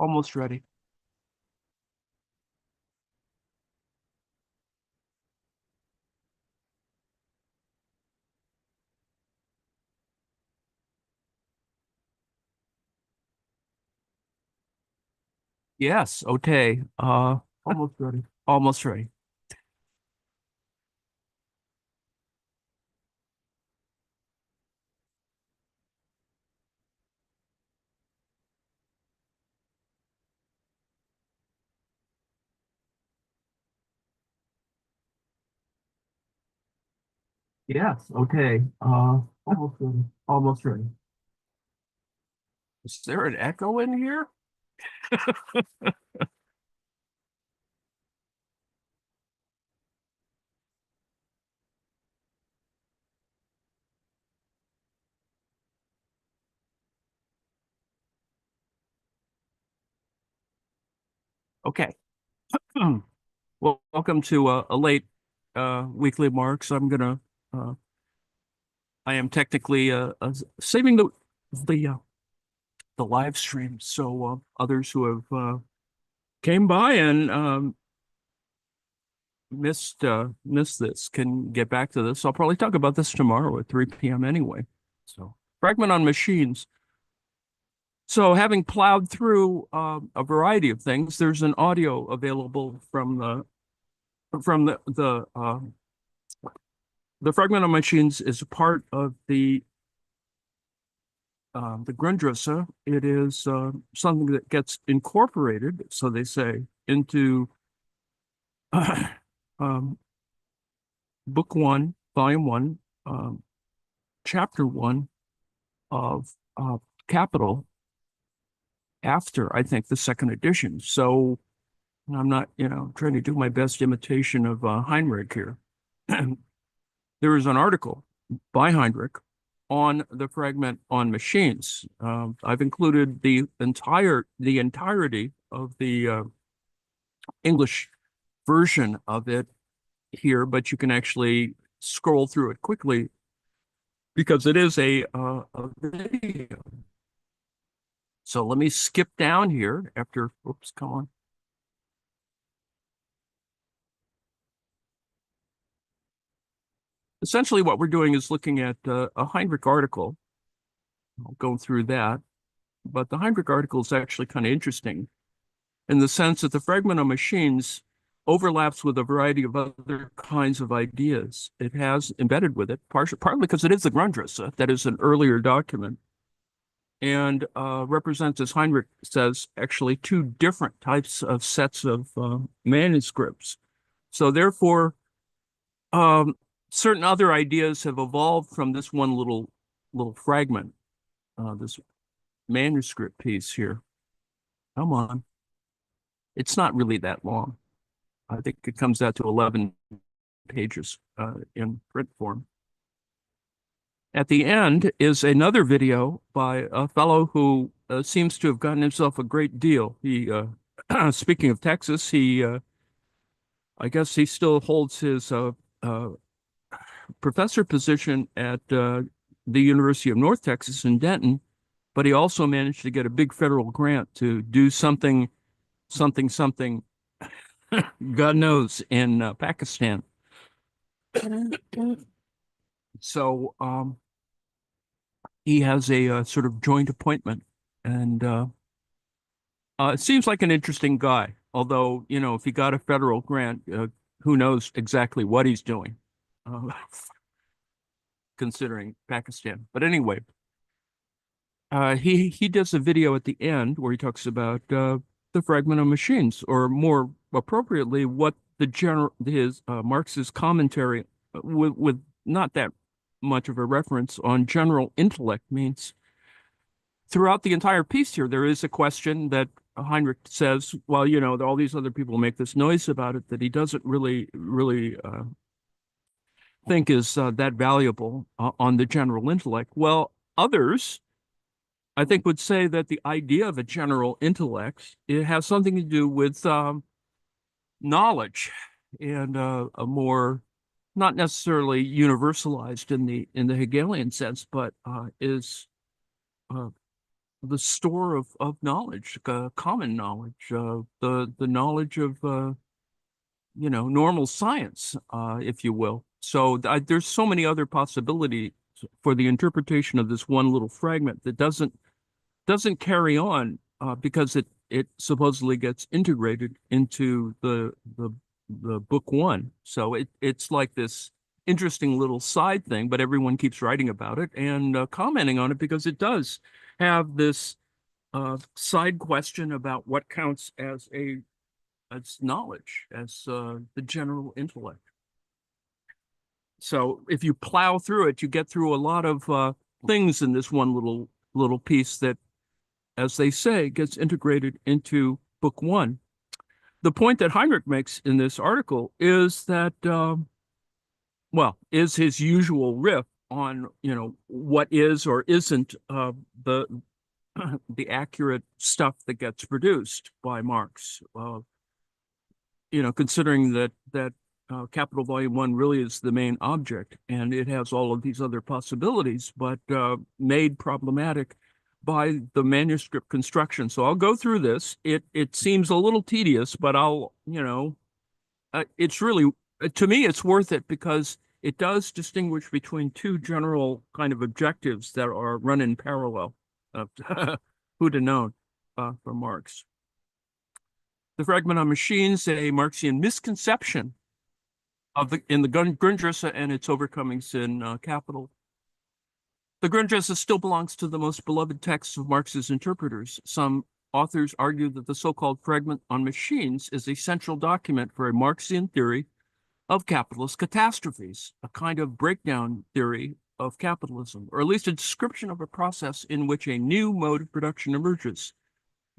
Almost ready. Yes, okay. Almost ready. Almost ready. Yes, okay. Almost ready. Almost ready. Is there an echo in here? Okay. Well, welcome to a late weekly Marx. I am technically saving the live stream so others who have came by and missed this can get back to this. I'll probably talk about this tomorrow at 3 p.m. anyway. So, Fragment on machines. So, having plowed through a variety of things, there's an audio available from the Fragment on machines is a part of the Grundrisse. It is something that gets incorporated, so they say, into um, book one, volume one, chapter one of Capital after, I think, the second edition. So I'm not, trying to do my best imitation of Heinrich here. There is an article by Heinrich on the Fragment on machines. I've included the entirety of the English version of it here, but you can actually scroll through it quickly because it is a video. So let me skip down here after, oops, come on. Essentially what we're doing is looking at a Heinrich article. I'll go through that, but the Heinrich article is actually kind of interesting in the sense that the Fragment on machines overlaps with a variety of other kinds of ideas. It has embedded with it, partly because it is the Grundrisse, that is an earlier document, and represents, as Heinrich says, actually two different types of sets of manuscripts. So therefore, certain other ideas have evolved from this one little fragment, this manuscript piece here. Come on. It's not really that long. I think it comes out to 11 pages in print form. At the end is another video by a fellow who seems to have gotten himself a great deal. He, speaking of Texas, I guess he still holds his professor position at the University of North Texas in Denton, but he also managed to get a big federal grant to do something, God knows, in Pakistan. So he has a sort of joint appointment, and it seems like an interesting guy. Although, if he got a federal grant, who knows exactly what he's doing, considering Pakistan. But anyway, he does a video at the end where he talks about the Fragment of machines, or more appropriately, what his Marx's commentary with not that much of a reference on general intellect means. Throughout the entire piece here, there is a question that Heinrich says, well, all these other people make this noise about it that he doesn't really think is that valuable on the general intellect. Well, others, I think, would say that the idea of a general intellect, it has something to do with knowledge, and a more, not necessarily universalized in the Hegelian sense, but is the store of knowledge, common knowledge, the knowledge of normal science, if you will. So there's so many other possibilities for the interpretation of this one little fragment that doesn't carry on because it supposedly gets integrated into the book one. So it's like this interesting little side thing, but everyone keeps writing about it and commenting on it because it does have this side question about what counts as knowledge, as the general intellect. So if you plow through it, you get through a lot of things in this one little piece that, as they say, gets integrated into book one. The point that Heinrich makes in this article is that, is his usual riff on, what is or isn't the the accurate stuff that gets produced by Marx. Considering that Capital Volume 1 really is the main object, and it has all of these other possibilities, but made problematic by the manuscript construction. So I'll go through this. It seems a little tedious, but it's really, to me, it's worth it because it does distinguish between two general kind of objectives that are run in parallel. Who'd have known from Marx. The Fragment on Machines, a Marxian misconception in the Grundrisse and its overcomings in Capital. The Grundrisse still belongs to the most beloved texts of Marx's interpreters. Some authors argue that the so-called Fragment on Machines is a central document for a Marxian theory of capitalist catastrophes, a kind of breakdown theory of capitalism, or at least a description of a process in which a new mode of production emerges,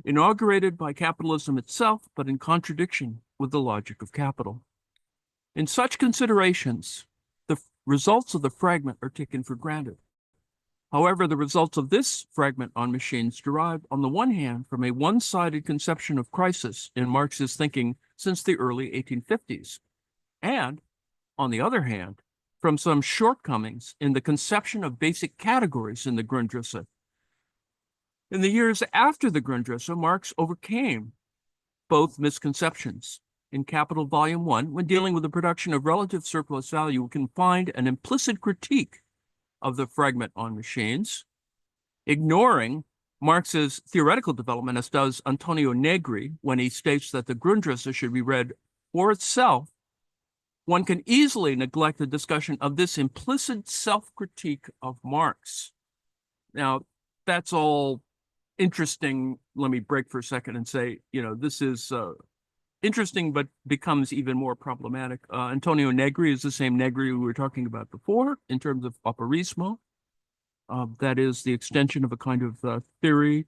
inaugurated by capitalism itself, but in contradiction with the logic of capital. In such considerations, the results of the fragment are taken for granted. However, the results of this fragment on machines derive, on the one hand, from a one-sided conception of crisis in Marx's thinking since the early 1850s, and, on the other hand, from some shortcomings in the conception of basic categories in the Grundrisse. In the years after the Grundrisse, Marx overcame both misconceptions. In Capital Volume 1, when dealing with the production of relative surplus value, we can find an implicit critique of the fragment on machines, ignoring Marx's theoretical development, as does Antonio Negri when he states that the Grundrisse should be read for itself. One can easily neglect the discussion of this implicit self-critique of Marx. Now, that's all interesting. Let me break for a second and say, this is interesting, but becomes even more problematic. Antonio Negri is the same Negri we were talking about before in terms of operaismo. That is the extension of a kind of theory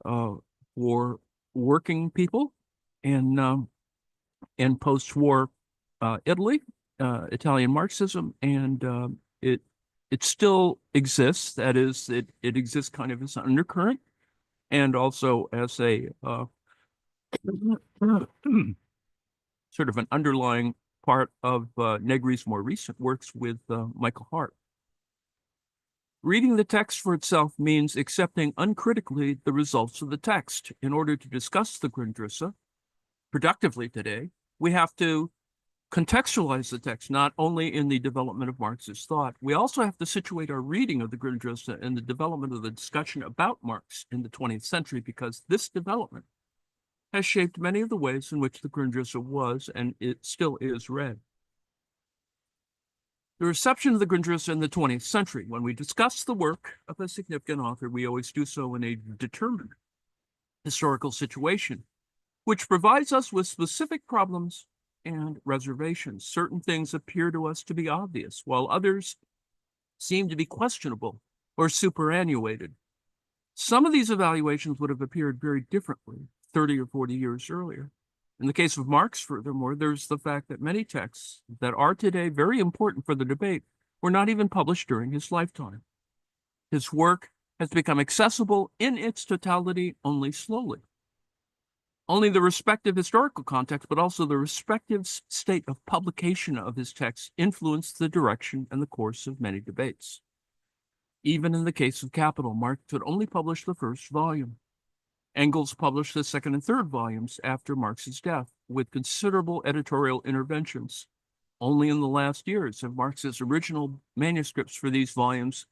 for working people in post-war Italy, Italian Marxism, and it still exists. That is, it exists kind of as an undercurrent, and also as a sort of an underlying part of Negri's more recent works with Michael Hart. Reading the text for itself means accepting uncritically the results of the text. In order to discuss the Grundrisse productively today, we have to contextualize the text, not only in the development of Marx's thought. We also have to situate our reading of the Grundrisse in the development of the discussion about Marx in the 20th century, because this development has shaped many of the ways in which the Grundrisse was and it still is read. The reception of the Grundrisse in the 20th century. When we discuss the work of a significant author, we always do so in a determined historical situation, which provides us with specific problems and reservations. Certain things appear to us to be obvious, while others seem to be questionable or superannuated. Some of these evaluations would have appeared very differently 30 or 40 years earlier. In the case of Marx, furthermore, there's the fact that many texts that are today very important for the debate were not even published during his lifetime. His work has become accessible in its totality only slowly. Only the respective historical context, but also the respective state of publication of his texts influenced the direction and the course of many debates. Even in the case of Capital, Marx had only published the first volume. Engels published the second and third volumes after Marx's death, with considerable editorial interventions. Only in the last years have Marx's original manuscripts for these volumes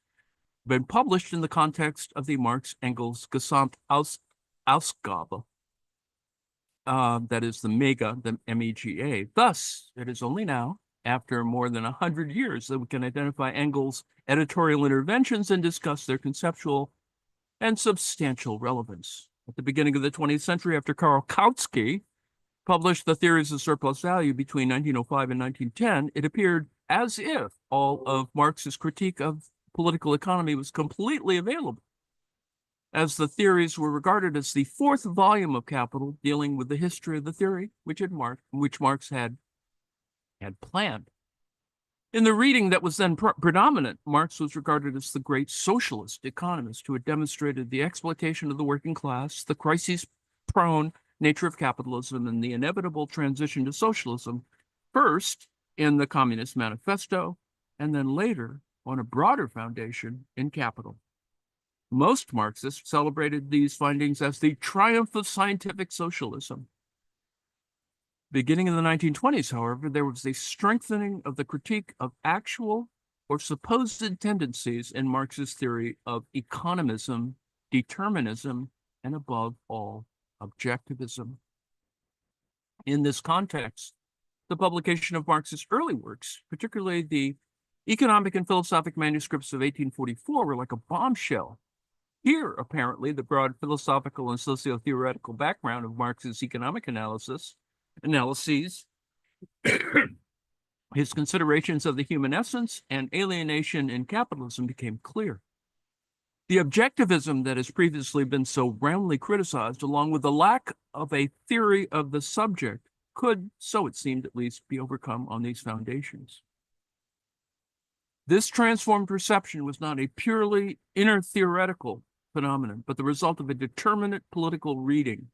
been published in the context of the Marx-Engels Gesamtausgabe, that is the MEGA, the MEGA. Thus, it is only now, after more than 100 years, that we can identify Engels' editorial interventions and discuss their conceptual and substantial relevance. At the beginning of the 20th century, after Karl Kautsky published the Theories of Surplus Value between 1905 and 1910, it appeared as if all of Marx's critique of political economy was completely available, as the theories were regarded as the fourth volume of Capital, dealing with the history of the theory which Marx had planned. In the reading that was then predominant, Marx was regarded as the great socialist economist who had demonstrated the exploitation of the working class, the crisis-prone nature of capitalism, and the inevitable transition to socialism, first in the Communist Manifesto, and then later on a broader foundation in Capital. Most Marxists celebrated these findings as the triumph of scientific socialism. Beginning in the 1920s, however, there was a strengthening of the critique of actual or supposed tendencies in Marx's theory of economism, determinism, and above all, objectivism. In this context, the publication of Marx's early works, particularly the economic and philosophic manuscripts of 1844, were like a bombshell. Here, apparently, the broad philosophical and socio-theoretical background of Marx's economic analyses, his considerations of the human essence and alienation in capitalism became clear. The objectivism that has previously been so roundly criticized, along with the lack of a theory of the subject, could, so it seemed at least, be overcome on these foundations. This transformed perception was not a purely inner theoretical phenomenon, but the result of a determinate political reading,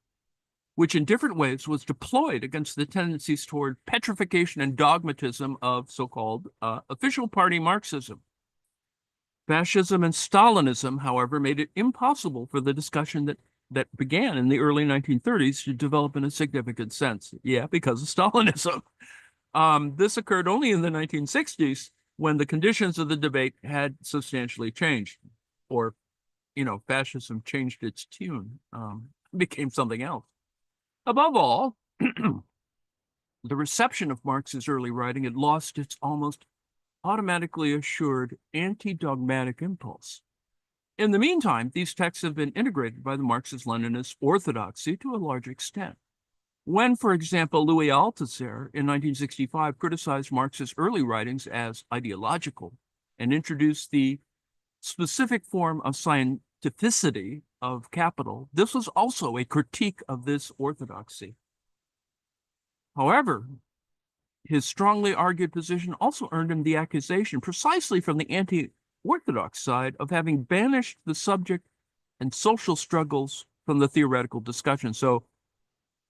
which in different ways was deployed against the tendencies toward petrification and dogmatism of so-called official party Marxism. Fascism and Stalinism, however, made it impossible for the discussion that began in the early 1930s to develop in a significant sense. Yeah, because of Stalinism. This occurred only in the 1960s, when the conditions of the debate had substantially changed, or, fascism changed its tune, became something else. Above all, the reception of Marx's early writing had lost its almost automatically assured anti-dogmatic impulse. In the meantime, these texts have been integrated by the Marxist-Leninist orthodoxy to a large extent. When, for example, Louis Althusser in 1965 criticized Marx's early writings as ideological and introduced the specific form of scientificity of Capital, this was also a critique of this orthodoxy. However, his strongly argued position also earned him the accusation, precisely from the anti-orthodox side, of having banished the subject and social struggles from the theoretical discussion. So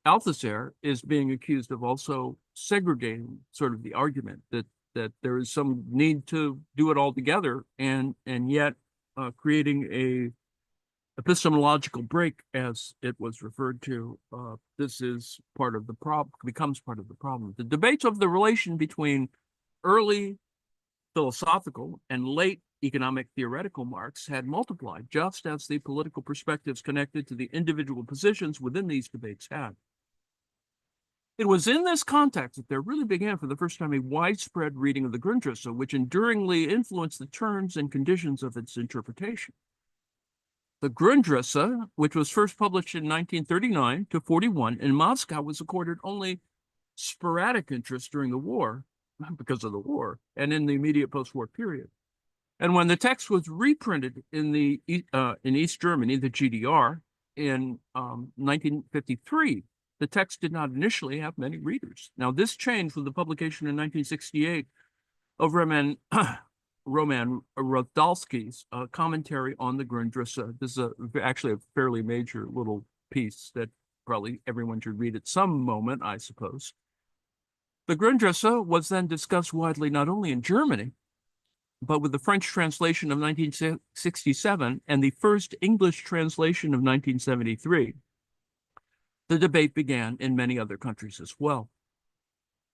Althusser is being accused of also segregating sort of the argument that there is some need to do it all together, and yet creating a epistemological break, as it was referred to. This is part of the problem, becomes part of the problem. The debates of the relation between early philosophical and late economic theoretical Marx had multiplied, just as the political perspectives connected to the individual positions within these debates had. It was in this context that there really began for the first time a widespread reading of the Grundrisse, which enduringly influenced the terms and conditions of its interpretation. The Grundrisse, which was first published in 1939 to 41 in Moscow, was accorded only sporadic interest during the war, because of the war, and in the immediate post-war period. And when the text was reprinted in East Germany, the GDR, in 1953, the text did not initially have many readers. Now, this changed with the publication in 1968 of Roman Rodalski's commentary on the Grundrisse. This is actually a fairly major little piece that probably everyone should read at some moment, I suppose. The Grundrisse was then discussed widely not only in Germany, but with the French translation of 1967 and the first English translation of 1973, the debate began in many other countries as well.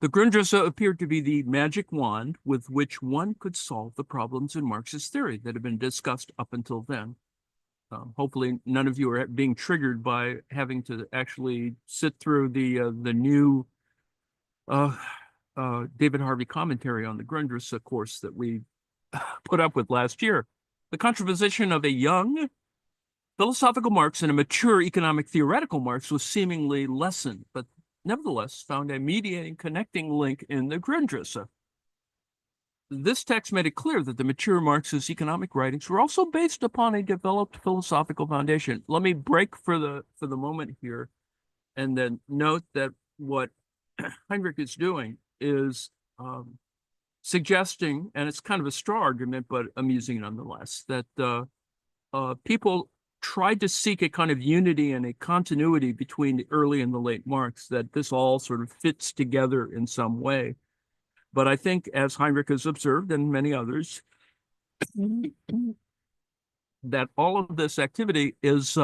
The Grundrisse appeared to be the magic wand with which one could solve the problems in Marx's theory that had been discussed up until then. Hopefully, none of you are being triggered by having to actually sit through the new David Harvey commentary on the Grundrisse course that we put up with last year. The contraposition of a young philosophical Marx and a mature economic theoretical Marx was seemingly lessened, but nevertheless found a mediating, connecting link in the Grundrisse. This text made it clear that the mature Marx's economic writings were also based upon a developed philosophical foundation. Let me break for the moment here and then note that what Heinrich is doing is suggesting, and it's kind of a straw argument, but amusing nonetheless, that people tried to seek a kind of unity and a continuity between the early and the late Marx, that this all sort of fits together in some way. But I think, as Heinrich has observed, and many others, that all of this activity is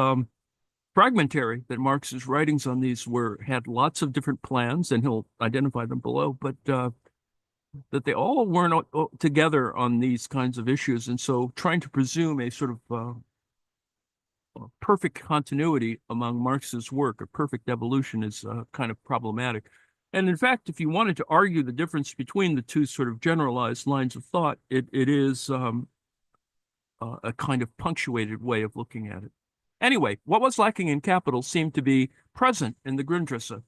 fragmentary, that Marx's writings on these had lots of different plans, and he'll identify them below, but that they all weren't together on these kinds of issues. And so trying to presume a sort of perfect continuity among Marx's work, a perfect evolution, is kind of problematic. And in fact, if you wanted to argue the difference between the two sort of generalized lines of thought, it is a kind of punctuated way of looking at it. Anyway, what was lacking in Capital seemed to be present in the Grundrisse.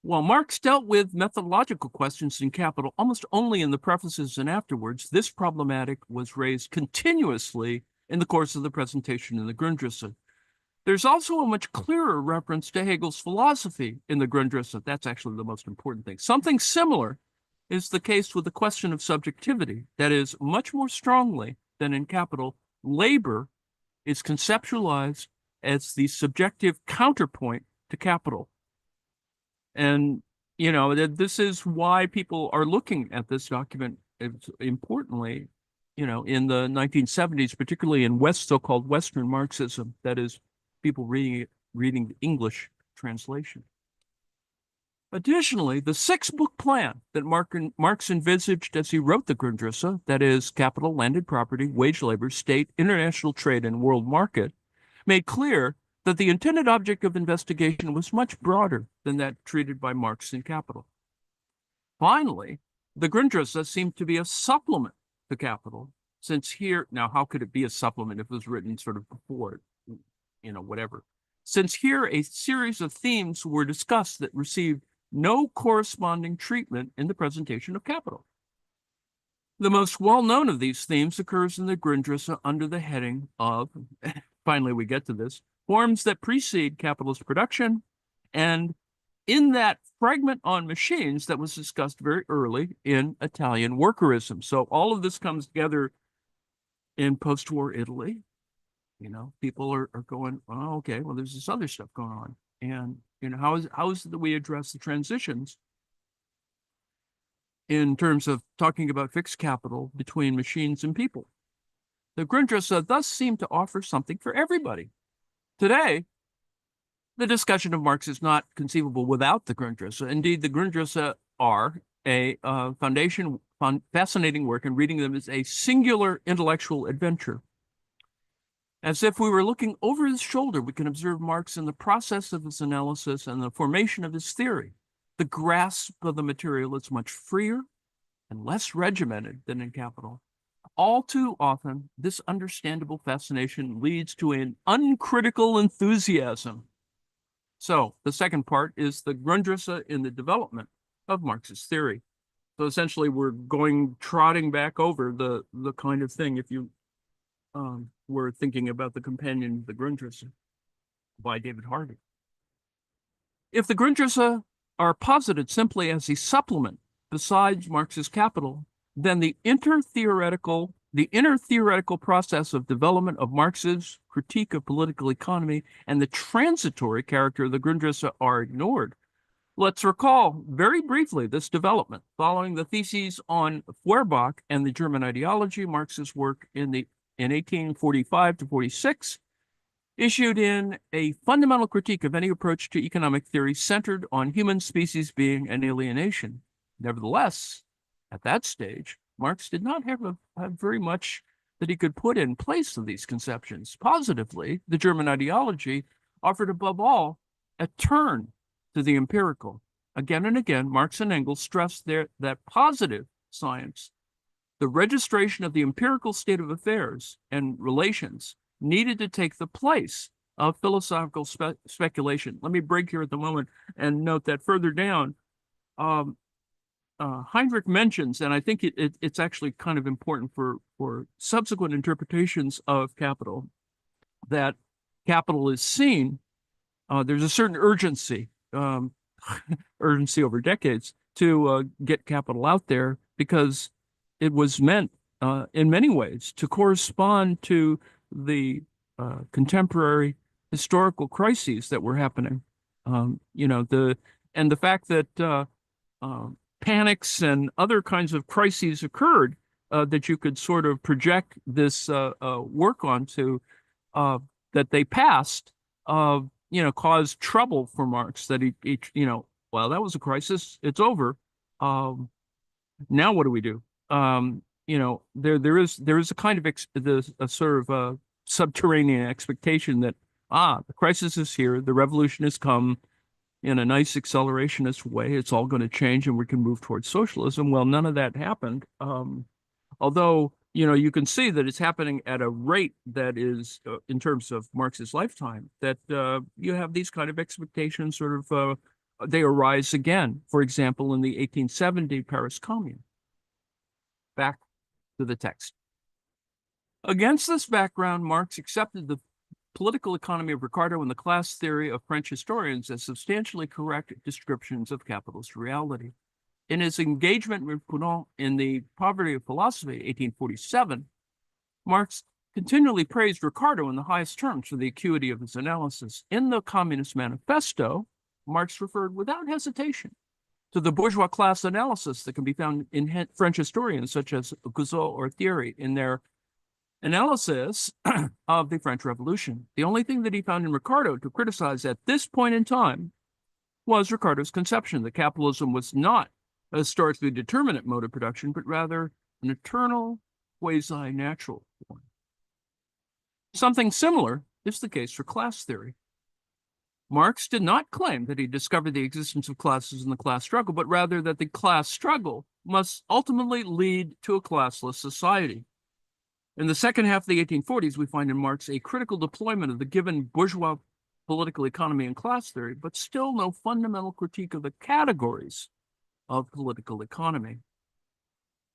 While Marx dealt with methodological questions in Capital almost only in the prefaces and afterwards, this problematic was raised continuously in the course of the presentation in the Grundrisse. There's also a much clearer reference to Hegel's philosophy in the Grundrisse. That's actually the most important thing. Something similar is the case with the question of subjectivity. That is, much more strongly than in Capital, labor is conceptualized as the subjective counterpoint to capital. And, you know, this is why people are looking at this document importantly, you know, in the 1970s, particularly in so-called Western Marxism, that is, people reading the English translation. Additionally, the six-book plan that Marx envisaged as he wrote the Grundrisse, that is, capital, landed property, wage labor, state, international trade, and world market, made clear that the intended object of investigation was much broader than that treated by Marx in Capital. Finally, the Grundrisse seemed to be a supplement to Capital, since here, now how could it be a supplement if it was written sort of before it, you know, whatever. Since here a series of themes were discussed that received no corresponding treatment in the presentation of Capital. The most well-known of these themes occurs in the Grundrisse under the heading of, finally we get to this, forms that precede capitalist production, and in that fragment on machines that was discussed very early in Italian workerism. So all of this comes together in post-war Italy. You know, people are going, oh, okay, well, there's this other stuff going on. And, you know, how is it that we address the transitions in terms of talking about fixed capital between machines and people? The Grundrisse thus seemed to offer something for everybody. Today, the discussion of Marx is not conceivable without the Grundrisse. Indeed, the Grundrisse are a fascinating work, and reading them is a singular intellectual adventure. As if we were looking over his shoulder, we can observe Marx in the process of his analysis and the formation of his theory. The grasp of the material is much freer and less regimented than in Capital. All too often, this understandable fascination leads to an uncritical enthusiasm. So the second part is the Grundrisse in the development of Marx's theory. So essentially, we're trotting back over the kind of thing, if you were thinking about the companion of the Grundrisse by David Harvey. If the Grundrisse are posited simply as a supplement besides Marx's Capital, then the inner theoretical process of development of Marx's critique of political economy and the transitory character of the Grundrisse are ignored. Let's recall very briefly this development. Following the theses on Feuerbach and the German ideology, Marx's work in 1845 to 46 issued in a fundamental critique of any approach to economic theory centered on human species being and alienation. Nevertheless, at that stage, Marx did not have very much that he could put in place of these conceptions. Positively, the German ideology offered above all a turn to the empirical. Again and again, Marx and Engels stressed that positive science, the registration of the empirical state of affairs and relations, needed to take the place of philosophical speculation. Let me break here at the moment and note that further down, Heinrich mentions, and I think it's actually kind of important for subsequent interpretations of capital, that capital is seen, there's a certain urgency, urgency over decades to get capital out there, because it was meant in many ways to correspond to the contemporary historical crises that were happening. The fact that panics and other kinds of crises occurred that you could sort of project this work onto, that they passed, caused trouble for Marx. That well, that was a crisis. It's over. Now what do we do? There is a kind of a sort of subterranean expectation that the crisis is here, the revolution has come in a nice accelerationist way, it's all going to change and we can move towards socialism. Well, none of that happened. Although you can see that it's happening at a rate that is, in terms of Marx's lifetime, that you have these kind of expectations sort of they arise again. For example, in the 1870 Paris Commune. Back to the text. Against this background, Marx accepted the political economy of Ricardo and the class theory of French historians as substantially correct descriptions of capitalist reality. In his engagement with Proudhon in The Poverty of Philosophy, 1847, Marx continually praised Ricardo in the highest terms for the acuity of his analysis. In the Communist Manifesto, Marx referred without hesitation to the bourgeois class analysis that can be found in French historians such as Guizot or Thierry in their analysis of the French Revolution. The only thing that he found in Ricardo to criticize at this point in time was Ricardo's conception that capitalism was not a historically determinate mode of production, but rather an eternal, quasi-natural form. Something similar is the case for class theory. Marx did not claim that he discovered the existence of classes in the class struggle, but rather that the class struggle must ultimately lead to a classless society. In the second half of the 1840s, we find in Marx a critical deployment of the given bourgeois political economy and class theory, but still no fundamental critique of the categories of political economy.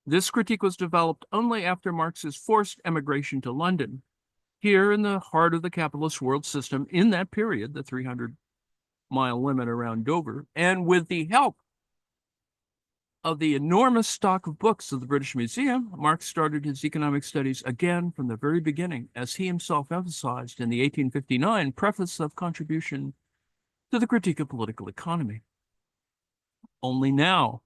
This critique was developed only after Marx's forced emigration to London. Here in the heart of the capitalist world system, in that period, the 300-mile limit around Dover, and with the help of the enormous stock of books of the British Museum, Marx started his economic studies again from the very beginning, as he himself emphasized in the 1859 preface of Contribution to the Critique of Political Economy. Only now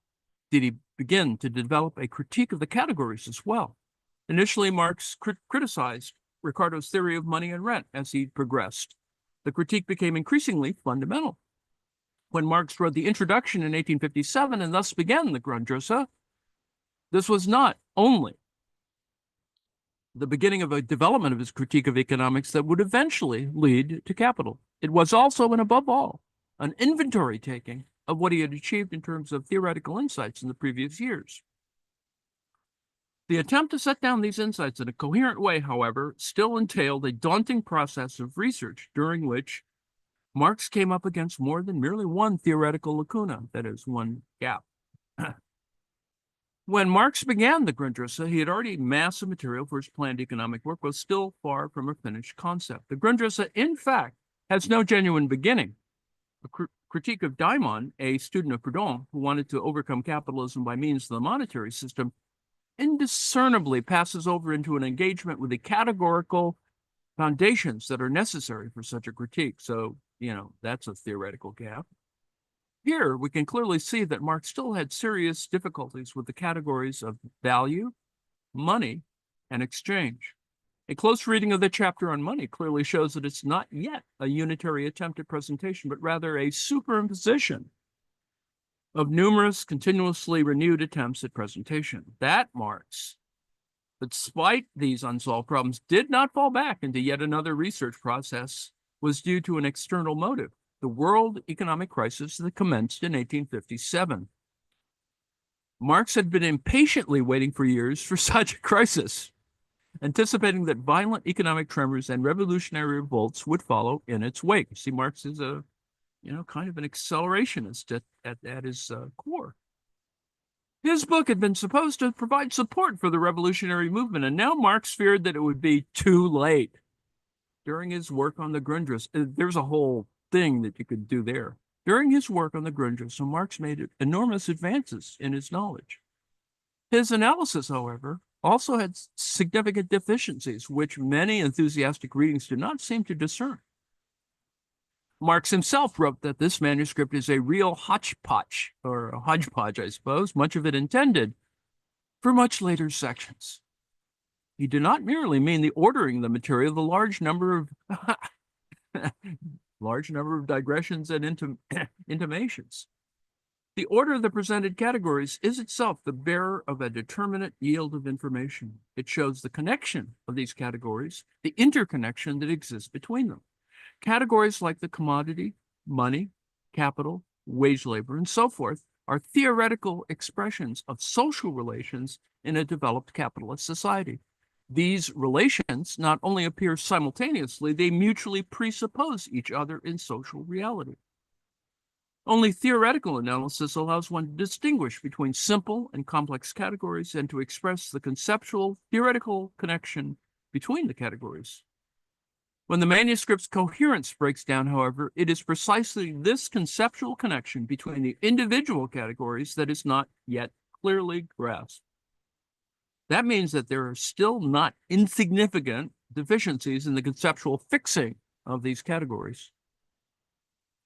did he begin to develop a critique of the categories as well. Initially, Marx criticized Ricardo's theory of money and rent as he progressed. The critique became increasingly fundamental. When Marx wrote the introduction in 1857 and thus began the Grundrisse, this was not only the beginning of a development of his critique of economics that would eventually lead to capital. It was also, and above all, an inventory taking of what he had achieved in terms of theoretical insights in the previous years. The attempt to set down these insights in a coherent way, however, still entailed a daunting process of research during which Marx came up against more than merely one theoretical lacuna, that is, one gap. When Marx began the Grundrisse, he had already amassed the material for his planned economic work, but still far from a finished concept. The Grundrisse, in fact, has no genuine beginning. A critique of Daimon, a student of Proudhon, who wanted to overcome capitalism by means of the monetary system, indiscernibly passes over into an engagement with the categorical foundations that are necessary for such a critique. So, that's a theoretical gap. Here, we can clearly see that Marx still had serious difficulties with the categories of value, money, and exchange. A close reading of the chapter on money clearly shows that it's not yet a unitary attempt at presentation, but rather a superimposition of numerous continuously renewed attempts at presentation. That Marx, despite these unsolved problems, did not fall back into yet another research process, was due to an external motive, the world economic crisis that commenced in 1857. Marx had been impatiently waiting for years for such a crisis, anticipating that violent economic tremors and revolutionary revolts would follow in its wake. See, Marx is a, kind of an accelerationist at his core. His book had been supposed to provide support for the revolutionary movement, and now Marx feared that it would be too late. During his work on the Grundrisse, there's a whole thing that you could do there. During his work on the Grundrisse, Marx made enormous advances in his knowledge. His analysis, however, also had significant deficiencies, which many enthusiastic readings do not seem to discern. Marx himself wrote that this manuscript is a real hodgepodge, or a hodgepodge, I suppose, much of it intended for much later sections. He did not merely mean the ordering the material, the large number of digressions and intimations. The order of the presented categories is itself the bearer of a determinate yield of information. It shows the connection of these categories, the interconnection that exists between them. Categories like the commodity, money, capital, wage labor, and so forth are theoretical expressions of social relations in a developed capitalist society. These relations not only appear simultaneously, they mutually presuppose each other in social reality. Only theoretical analysis allows one to distinguish between simple and complex categories and to express the conceptual theoretical connection between the categories. When the manuscript's coherence breaks down, however, it is precisely this conceptual connection between the individual categories that is not yet clearly grasped. That means that there are still not insignificant deficiencies in the conceptual fixing of these categories.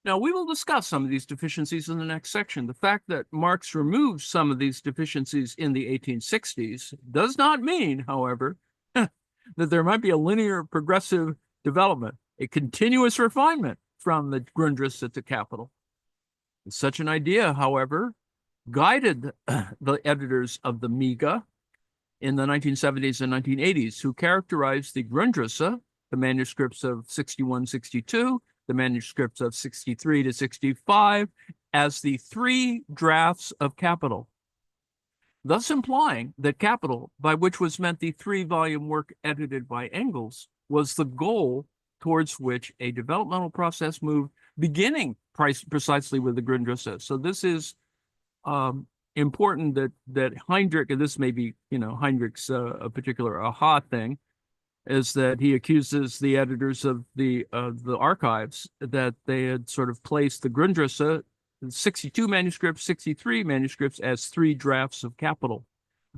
Now, we will discuss some of these deficiencies in the next section. The fact that Marx removed some of these deficiencies in the 1860s does not mean, however, that there might be a linear progressive development, a continuous refinement from the Grundrisse to Capital. Such an idea, however, guided the editors of the Miga in the 1970s and 1980s, who characterized the Grundrisse, the manuscripts of 61, 62, the manuscripts of 63 to 65, as the three drafts of Capital, thus implying that Capital, by which was meant the three-volume work edited by Engels, was the goal towards which a developmental process moved, beginning precisely with the Grundrisse. So this is important that Heinrich, and this may be, Heinrich's a particular aha thing, is that he accuses the editors of the archives that they had sort of placed the Grundrisse, 62 manuscripts, 63 manuscripts as three drafts of Capital,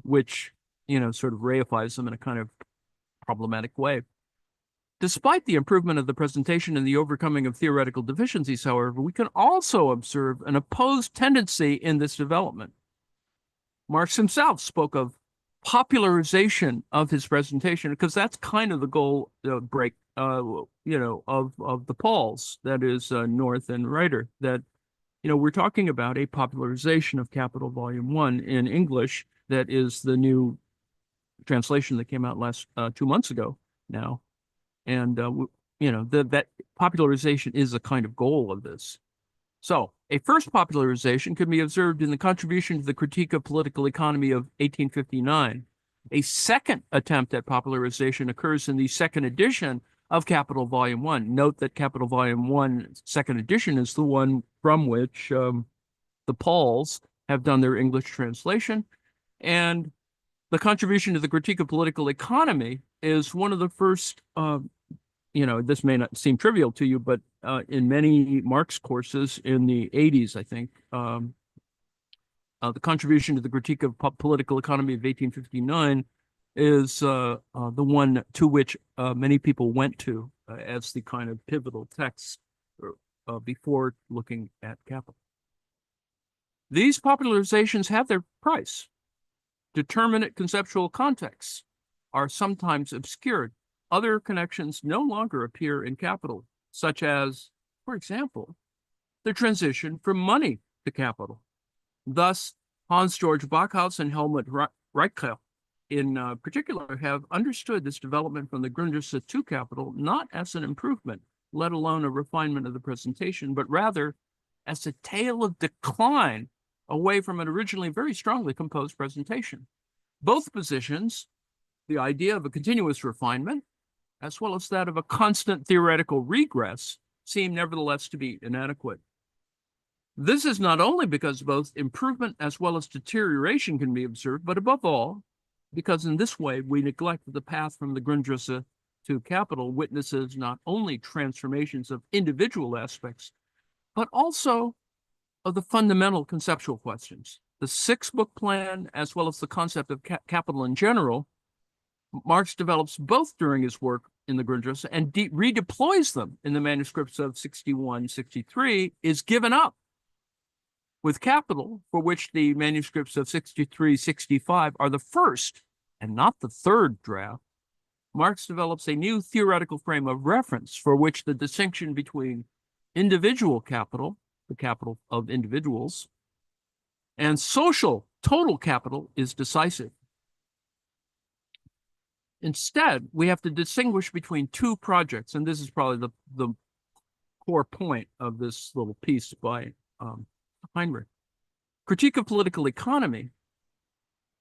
which, sort of reifies them in a kind of problematic way. Despite the improvement of the presentation and the overcoming of theoretical deficiencies, however, we can also observe an opposed tendency in this development. Marx himself spoke of popularization of his presentation, because that's kind of the goal of the Pauls, that is North and Reiter, that, we're talking about a popularization of Capital Volume 1 in English. That is the new translation that came out 2 months ago now. And, that popularization is a kind of goal of this. So a first popularization can be observed in the contribution to the Critique of Political Economy of 1859. A second attempt at popularization occurs in the second edition of Capital Volume 1. Note that Capital Volume 1 second edition is the one from which the Pauls have done their English translation. And the contribution to the Critique of Political Economy is one of the first, this may not seem trivial to you, but in many Marx courses in the 80s, I think, the contribution to the Critique of Political Economy of 1859 is the one to which many people went to as the kind of pivotal text before looking at Capital. These popularizations have their price. Determinate conceptual contexts are sometimes obscured. Other connections no longer appear in capital, such as, for example, the transition from money to capital. Thus, Hans Georg Backhaus and Helmut Reichel, in particular, have understood this development from the Grundrisse to capital not as an improvement, let alone a refinement of the presentation, but rather as a tale of decline away from an originally very strongly composed presentation. Both positions, the idea of a continuous refinement, as well as that of a constant theoretical regress, seem nevertheless to be inadequate. This is not only because both improvement as well as deterioration can be observed, but above all, because in this way we neglect the path from the Grundrisse to capital witnesses not only transformations of individual aspects, but also of the fundamental conceptual questions. The six-book plan, as well as the concept of capital in general, Marx develops both during his work in the Grundrisse and redeploys them in the manuscripts of 61, 63, is given up. With capital, for which the manuscripts of 63, 65 are the first and not the third draft, Marx develops a new theoretical frame of reference for which the distinction between individual capital, the capital of individuals, and social total capital is decisive. Instead, we have to distinguish between two projects, and this is probably the core point of this little piece by Heinrich. Critique of Political Economy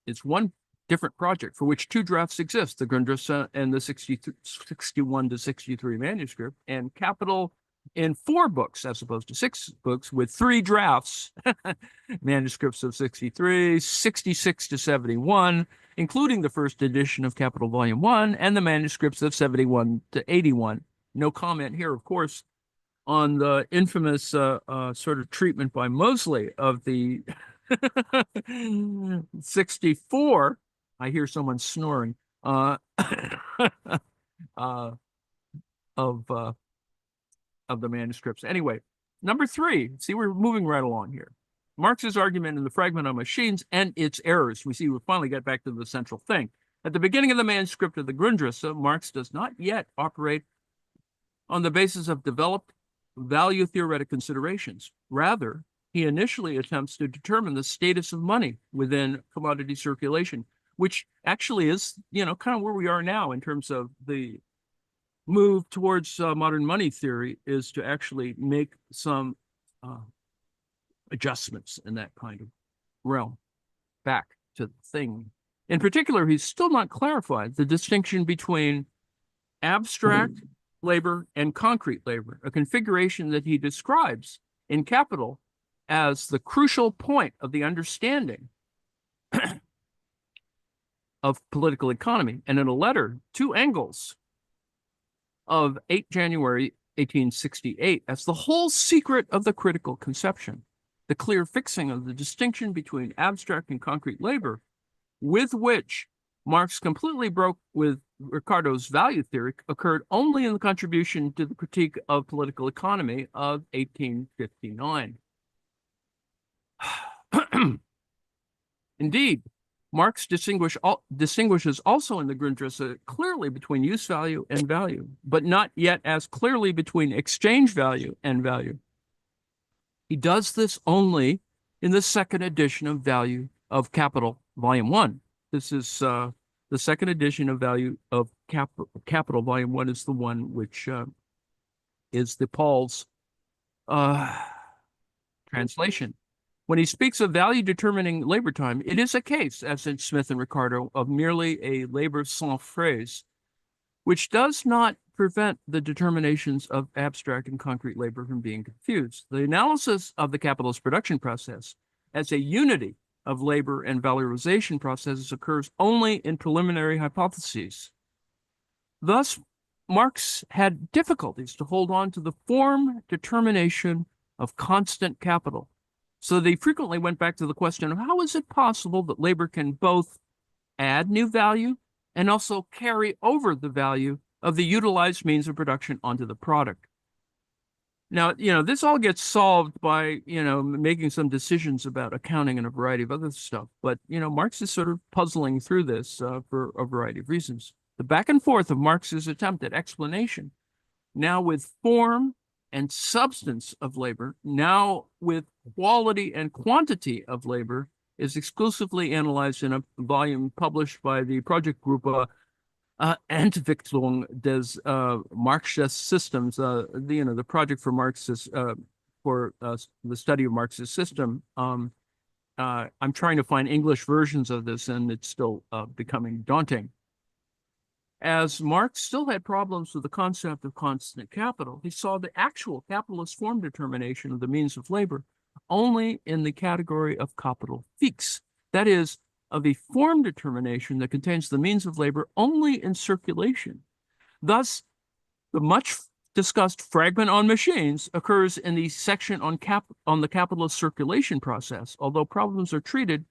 is one different project for which two drafts exist, the Grundrisse and the 61 to 63 manuscript, and Capital in 4 books as opposed to 6 books with 3 drafts, manuscripts of 63, 66 to 71, including the first edition of Capital Volume 1 and the manuscripts of 71 to 81. No comment here, of course, on the infamous sort of treatment by Mosley of the 64. I hear someone snoring. Of the manuscripts. Anyway, number 3. See, we're moving right along here. Marx's argument in the Fragment on Machines and its errors. We see we finally get back to the central thing. At the beginning of the manuscript of the Grundrisse, Marx does not yet operate on the basis of developed value theoretic considerations. Rather, he initially attempts to determine the status of money within commodity circulation, which actually is, kind of where we are now in terms of the move towards modern money theory, is to actually make some adjustments in that kind of realm back to the thing. In particular, he's still not clarified the distinction between abstract labor and concrete labor, a configuration that he describes in Capital as the crucial point of the understanding of political economy. And in a letter to Engels of 8 January 1868, as the whole secret of the critical conception, the clear fixing of the distinction between abstract and concrete labor, with which Marx completely broke with Ricardo's value theory, occurred only in the contribution to the critique of political economy of 1859. Indeed, Marx distinguishes also in the Grundrisse clearly between use value and value, but not yet as clearly between exchange value and value. He does this only in the second edition of Value of Capital, Volume 1. This is the second edition of Value of Capital, Volume 1 is the one which is the Paul's translation. When he speaks of value determining labor time, it is a case, as in Smith and Ricardo, of merely a labor sans phrase, which does not prevent the determinations of abstract and concrete labor from being confused. The analysis of the capitalist production process as a unity of labor and valorization processes occurs only in preliminary hypotheses. Thus, Marx had difficulties to hold on to the form determination of constant capital. So they frequently went back to the question of how is it possible that labor can both add new value and also carry over the value of the utilized means of production onto the product. Now, this all gets solved by, making some decisions about accounting and a variety of other stuff. But, Marx is sort of puzzling through this for a variety of reasons. The back and forth of Marx's attempt at explanation, now with form and substance of labor, now with quality and quantity of labor, is exclusively analyzed in a volume published by the project group Entwicklung des Marxist Systems, the project for Marxist for the study of Marxist system. I'm trying to find English versions of this, and it's still becoming daunting. As Marx still had problems with the concept of constant capital, he saw the actual capitalist form determination of the means of labor only in the category of capital fix. That is, of a form determination that contains the means of labor only in circulation. Thus, the much discussed fragment on machines occurs in the section on the capitalist circulation process, although problems are treated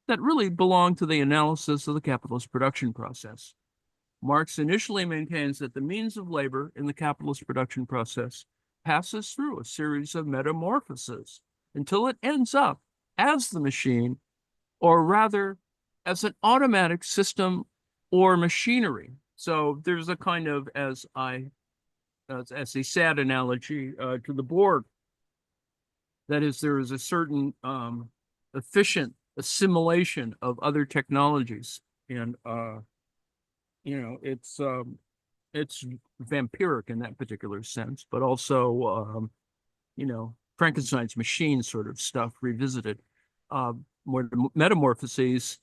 that really belong to the analysis of the capitalist production process. Marx initially maintains that the means of labor in the capitalist production process passes through a series of metamorphoses until it ends up as the machine, or rather as an automatic system or machinery. So there's a kind of, as a sad analogy to the Borg, that is, there is a certain efficient assimilation of other technologies, and it's vampiric in that particular sense, but also Frankenstein's machine sort of stuff revisited, more metamorphoses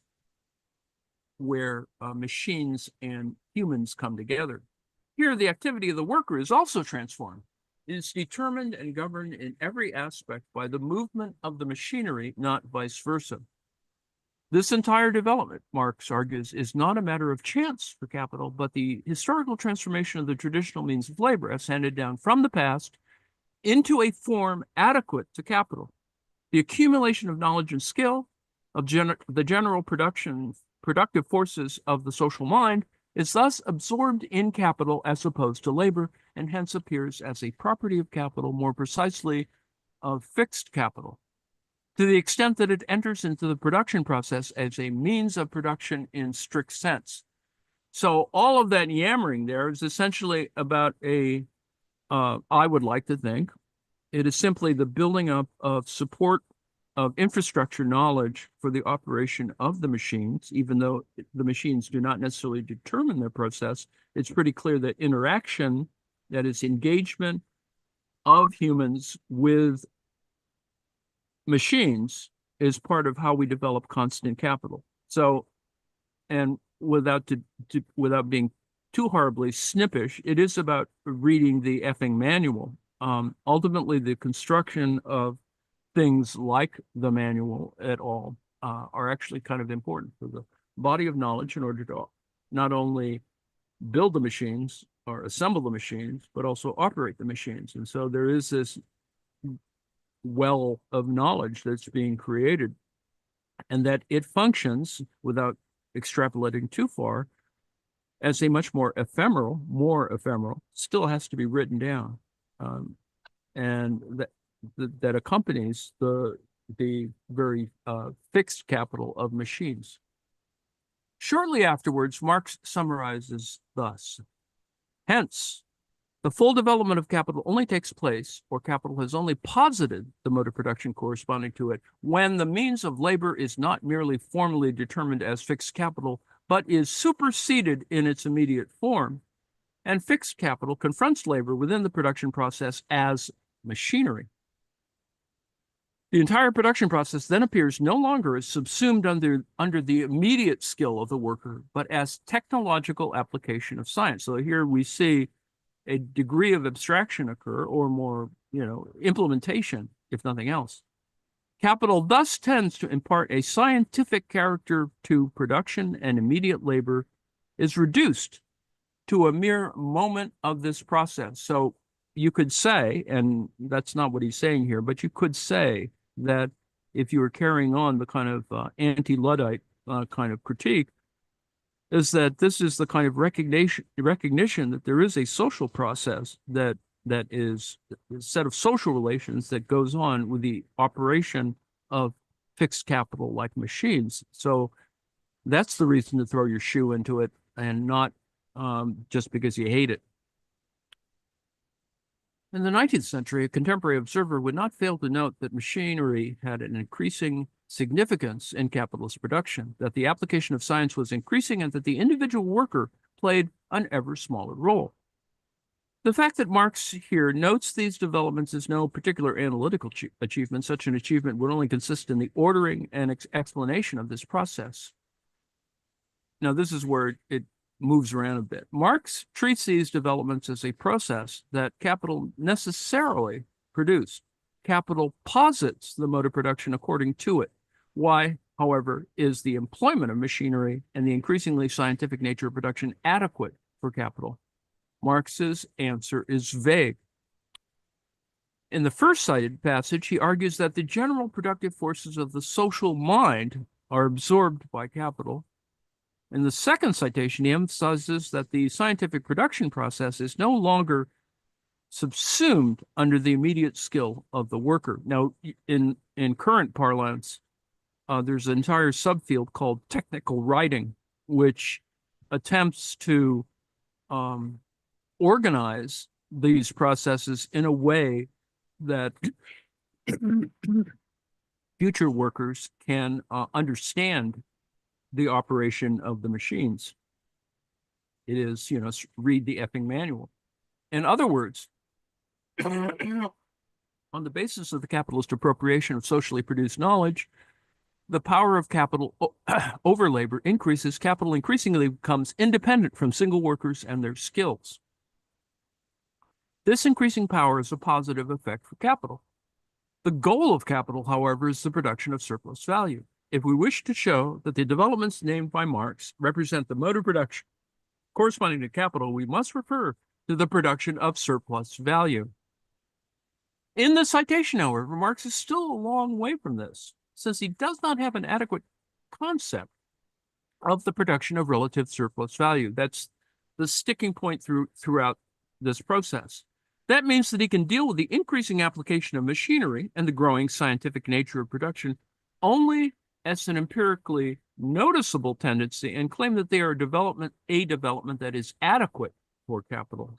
where machines and humans come together. Here, the activity of the worker is also transformed. It is determined and governed in every aspect by the movement of the machinery, not vice versa. This entire development, Marx argues, is not a matter of chance for capital, but the historical transformation of the traditional means of labor as handed down from the past into a form adequate to capital. The accumulation of knowledge and skill of the general productive forces of the social mind is thus absorbed in capital as opposed to labor, and hence appears as a property of capital, more precisely of fixed capital, to the extent that it enters into the production process as a means of production in strict sense. So all of that yammering there is essentially about I would like to think, it is simply the building up of support of infrastructure knowledge for the operation of the machines. Even though the machines do not necessarily determine their process, it's pretty clear that interaction, that is engagement of humans with machines, is part of how we develop constant capital. So, and without being too horribly snippish, it is about reading the effing manual. Ultimately, the construction of things like the manual at all are actually kind of important for the body of knowledge in order to not only build the machines or assemble the machines, but also operate the machines. And so there is this well of knowledge that's being created, and that it functions, without extrapolating too far, as a much more ephemeral, still has to be written down, and that accompanies the very fixed capital of machines. Shortly afterwards, Marx summarizes thus: hence, the full development of capital only takes place, or capital has only posited the mode of production corresponding to it, when the means of labor is not merely formally determined as fixed capital, but is superseded in its immediate form, and fixed capital confronts labor within the production process as machinery. The entire production process then appears no longer as subsumed under the immediate skill of the worker, but as technological application of science. So here we see a degree of abstraction occur, or more, implementation, if nothing else. Capital thus tends to impart a scientific character to production, and immediate labor is reduced to a mere moment of this process. So you could say, and that's not what he's saying here, but you could say that if you were carrying on the kind of anti-Luddite kind of critique, is that this is the kind of recognition that there is a social process that that is a set of social relations that goes on with the operation of fixed capital like machines. So that's the reason to throw your shoe into it, and not just because you hate it. In the 19th century, a contemporary observer would not fail to note that machinery had an increasing significance in capitalist production, that the application of science was increasing, and that the individual worker played an ever smaller role. The fact that Marx here notes these developments is no particular analytical achievement. Such an achievement would only consist in the ordering and explanation of this process. Now, this is where it moves around a bit. Marx treats these developments as a process that capital necessarily produced. Capital posits the mode of production according to it. Why, however, is the employment of machinery and the increasingly scientific nature of production adequate for capital? Marx's answer is vague. In the first cited passage, he argues that the general productive forces of the social mind are absorbed by capital. In the second citation, he emphasizes that the scientific production process is no longer subsumed under the immediate skill of the worker. Now, in current parlance, there's an entire subfield called technical writing, which attempts to organize these processes in a way that future workers can understand the operation of the machines. It is, read the effing manual. In other words, on the basis of the capitalist appropriation of socially produced knowledge, the power of capital over labor increases. Capital increasingly becomes independent from single workers and their skills. This increasing power is a positive effect for capital. The goal of capital, however, is the production of surplus value. If we wish to show that the developments named by Marx represent the mode of production corresponding to capital, we must refer to the production of surplus value. In the citation, however, Marx is still a long way from this, since he does not have an adequate concept of the production of relative surplus value. That's the sticking point throughout this process. That means that he can deal with the increasing application of machinery and the growing scientific nature of production only as an empirically noticeable tendency, and claim that they are a development that is adequate for capital.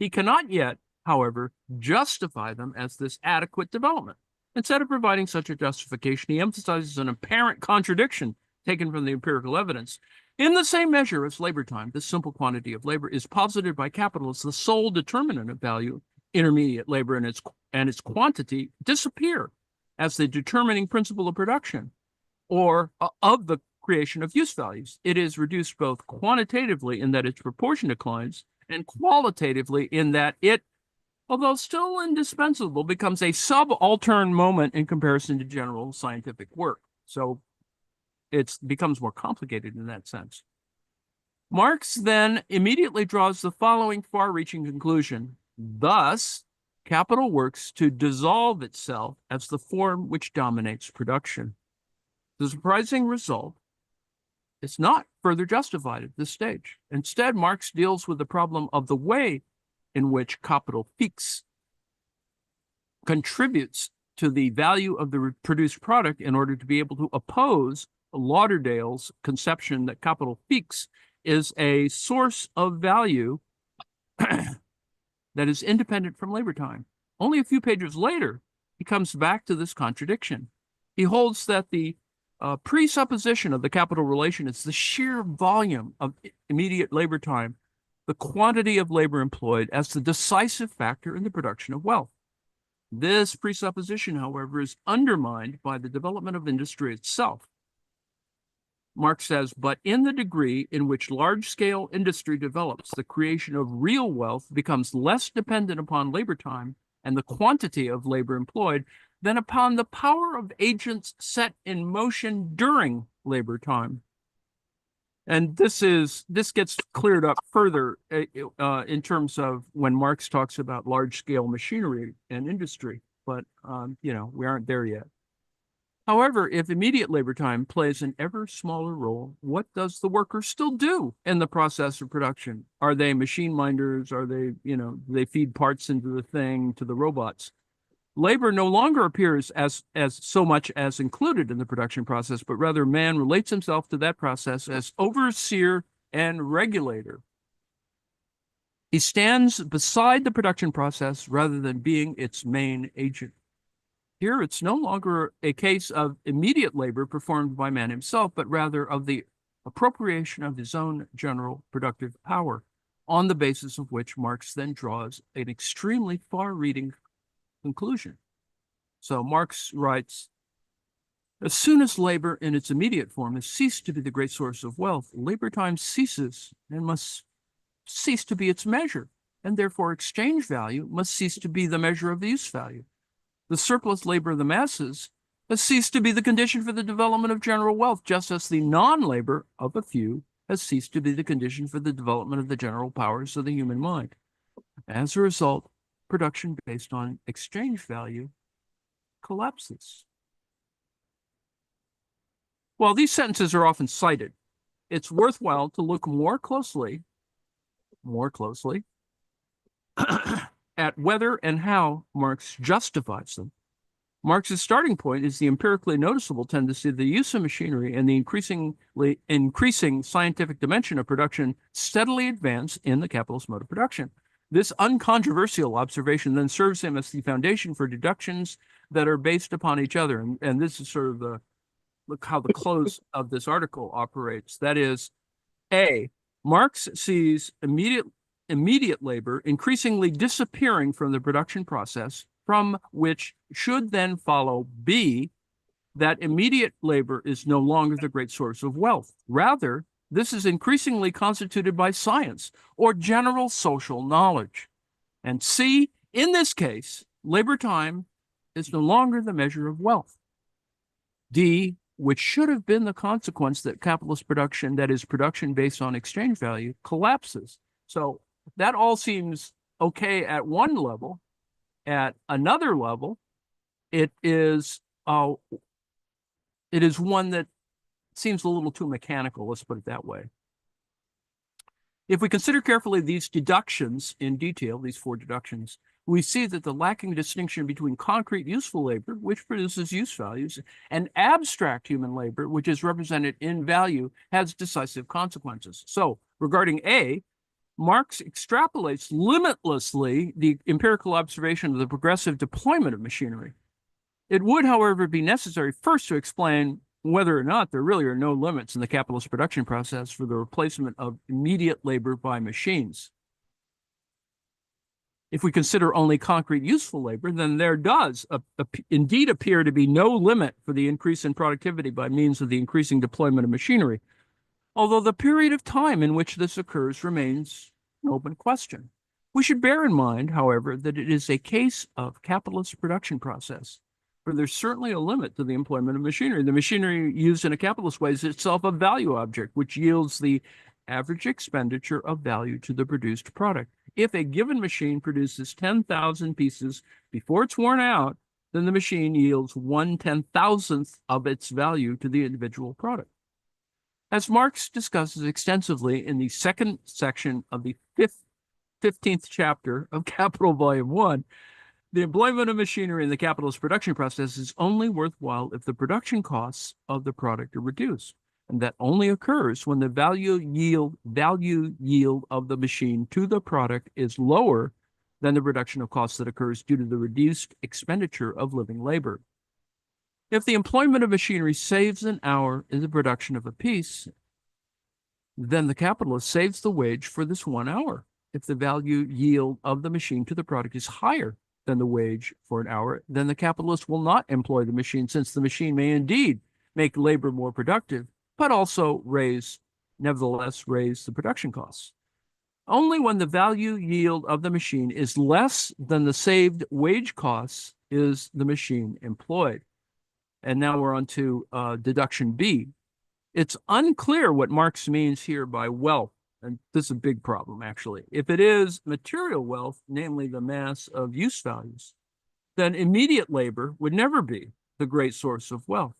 He cannot yet, however, justify them as this adequate development. Instead of providing such a justification, he emphasizes an apparent contradiction taken from the empirical evidence. In the same measure as labor time, this simple quantity of labor is posited by capital as the sole determinant of value. Intermediate labor and its quantity disappear as the determining principle of production, or of the creation of use values. It is reduced both quantitatively in that its proportion declines, and qualitatively in that it, although still indispensable, becomes a subaltern moment in comparison to general scientific work. So it becomes more complicated in that sense. Marx then immediately draws the following far-reaching conclusion. Thus, capital works to dissolve itself as the form which dominates production. The surprising result is not further justified at this stage. Instead, Marx deals with the problem of the way in which capital fixe contributes to the value of the produced product in order to be able to oppose Lauderdale's conception that capital fixe is a source of value that is independent from labor time. Only a few pages later, he comes back to this contradiction. He holds that the presupposition of the capital relation is the sheer volume of immediate labor time, the quantity of labor employed, as the decisive factor in the production of wealth. This presupposition, however, is undermined by the development of industry itself. Marx says, but in the degree in which large-scale industry develops, the creation of real wealth becomes less dependent upon labor time and the quantity of labor employed than upon the power of agents set in motion during labor time. And this gets cleared up further in terms of when Marx talks about large-scale machinery and industry, but we aren't there yet. However, if immediate labor time plays an ever smaller role, what does the worker still do in the process of production? Are they machine minders? Are they, do they feed parts into the thing to the robots? Labor no longer appears as so much as included in the production process, but rather man relates himself to that process as overseer and regulator. He stands beside the production process rather than being its main agent. Here, it's no longer a case of immediate labor performed by man himself, but rather of the appropriation of his own general productive power, on the basis of which Marx then draws an extremely far-reading conclusion. So Marx writes, as soon as labor in its immediate form has ceased to be the great source of wealth, labor time ceases and must cease to be its measure, and therefore exchange value must cease to be the measure of the use value. The surplus labor of the masses has ceased to be the condition for the development of general wealth, just as the non-labor of a few has ceased to be the condition for the development of the general powers of the human mind. As a result, production based on exchange value collapses. While these sentences are often cited, it's worthwhile to look more closely at whether and how Marx justifies them. Marx's starting point is the empirically noticeable tendency of the use of machinery and the increasing scientific dimension of production steadily advance in the capitalist mode of production. This uncontroversial observation then serves him as the foundation for deductions that are based upon each other. And this is sort of look how the close of this article operates. That is, A, Marx sees immediate labor increasingly disappearing from the production process, from which should then follow B, that immediate labor is no longer the great source of wealth. Rather, this is increasingly constituted by science or general social knowledge. And C, in this case, labor time is no longer the measure of wealth. D, which should have been the consequence that capitalist production, that is production based on exchange value, collapses. So that all seems okay at one level. At another level, it is one that seems a little too mechanical, let's put it that way. If we consider carefully these deductions in detail, these four deductions, we see that the lacking distinction between concrete useful labor, which produces use values, and abstract human labor, which is represented in value, has decisive consequences. So regarding A, Marx extrapolates limitlessly the empirical observation of the progressive deployment of machinery. It would, however, be necessary first to explain whether or not there really are no limits in the capitalist production process for the replacement of immediate labor by machines. If we consider only concrete useful labor, then there does indeed appear to be no limit for the increase in productivity by means of the increasing deployment of machinery, although the period of time in which this occurs remains an open question. We should bear in mind, however, that it is a case of capitalist production process, for there's certainly a limit to the employment of machinery. The machinery used in a capitalist way is itself a value object, which yields the average expenditure of value to the produced product. If a given machine produces 10,000 pieces before it's worn out, then the machine yields 1/10,000th of its value to the individual product. As Marx discusses extensively in the second section of the 15th chapter of Capital Volume 1, the employment of machinery in the capitalist production process is only worthwhile if the production costs of the product are reduced. And that only occurs when the value yield of the machine to the product is lower than the reduction of costs that occurs due to the reduced expenditure of living labor. If the employment of machinery saves an hour in the production of a piece, then the capitalist saves the wage for this 1 hour. If the value yield of the machine to the product is higher than the wage for an hour, then the capitalist will not employ the machine, since the machine may indeed make labor more productive, but also nevertheless raise the production costs. Only when the value yield of the machine is less than the saved wage costs is the machine employed. And now we're on to deduction B. It's unclear what Marx means here by wealth, and this is a big problem, actually. If it is material wealth, namely the mass of use values, then immediate labor would never be the great source of wealth,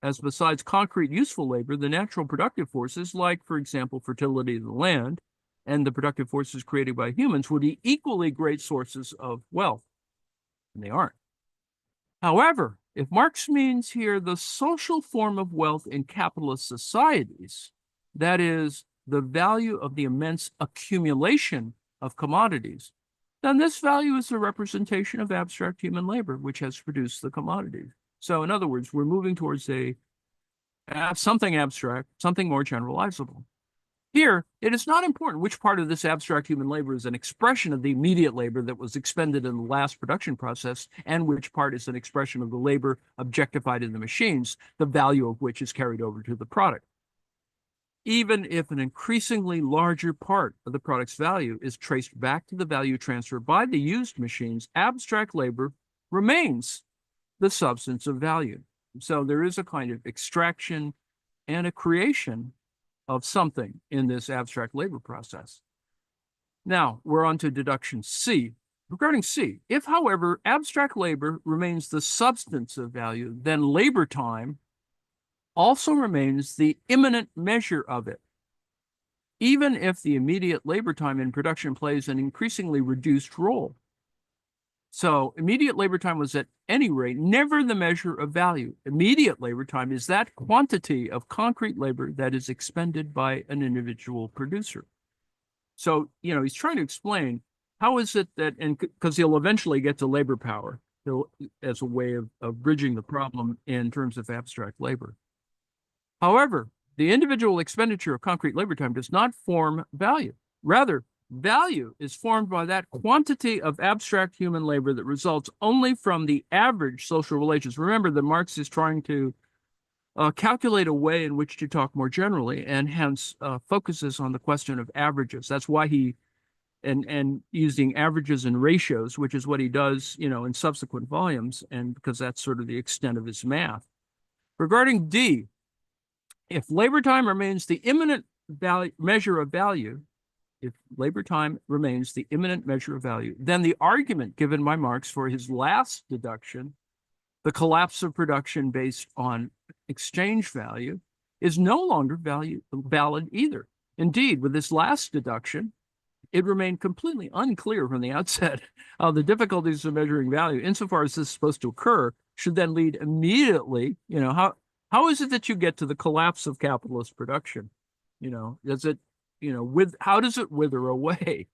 as besides concrete useful labor, the natural productive forces, like, for example, fertility of the land and the productive forces created by humans, would be equally great sources of wealth, and they aren't. However, if Marx means here the social form of wealth in capitalist societies, that is, the value of the immense accumulation of commodities, then this value is a representation of abstract human labor, which has produced the commodities. So in other words, we're moving towards something abstract, something more generalizable. Here, it is not important which part of this abstract human labor is an expression of the immediate labor that was expended in the last production process, and which part is an expression of the labor objectified in the machines, the value of which is carried over to the product. Even if an increasingly larger part of the product's value is traced back to the value transfer by the used machines, abstract labor remains the substance of value. So there is a kind of extraction and a creation of something in this abstract labor process. Now, we're on to deduction C. Regarding C, if, however, abstract labor remains the substance of value, then labor time also remains the immanent measure of it, even if the immediate labor time in production plays an increasingly reduced role. So immediate labor time was at any rate never the measure of value. Immediate labor time is that quantity of concrete labor that is expended by an individual producer. So, he's trying to explain how is it that, and because he'll eventually get to labor power as a way of bridging the problem in terms of abstract labor. However, the individual expenditure of concrete labor time does not form value. Rather, value is formed by that quantity of abstract human labor that results only from the average social relations. Remember that Marx is trying to calculate a way in which to talk more generally, and hence focuses on the question of averages. That's why he, and using averages and ratios, which is what he does, in subsequent volumes, and because that's sort of the extent of his math. Regarding D, if labor time remains the immanent measure of value, if labor time remains the immanent measure of value, then the argument given by Marx for his last deduction, the collapse of production based on exchange value, is no longer valid either. Indeed, with this last deduction, it remained completely unclear from the outset how the difficulties of measuring value, insofar as this is supposed to occur, should then lead immediately, how is it that you get to the collapse of capitalist production? Does it, how does it wither away?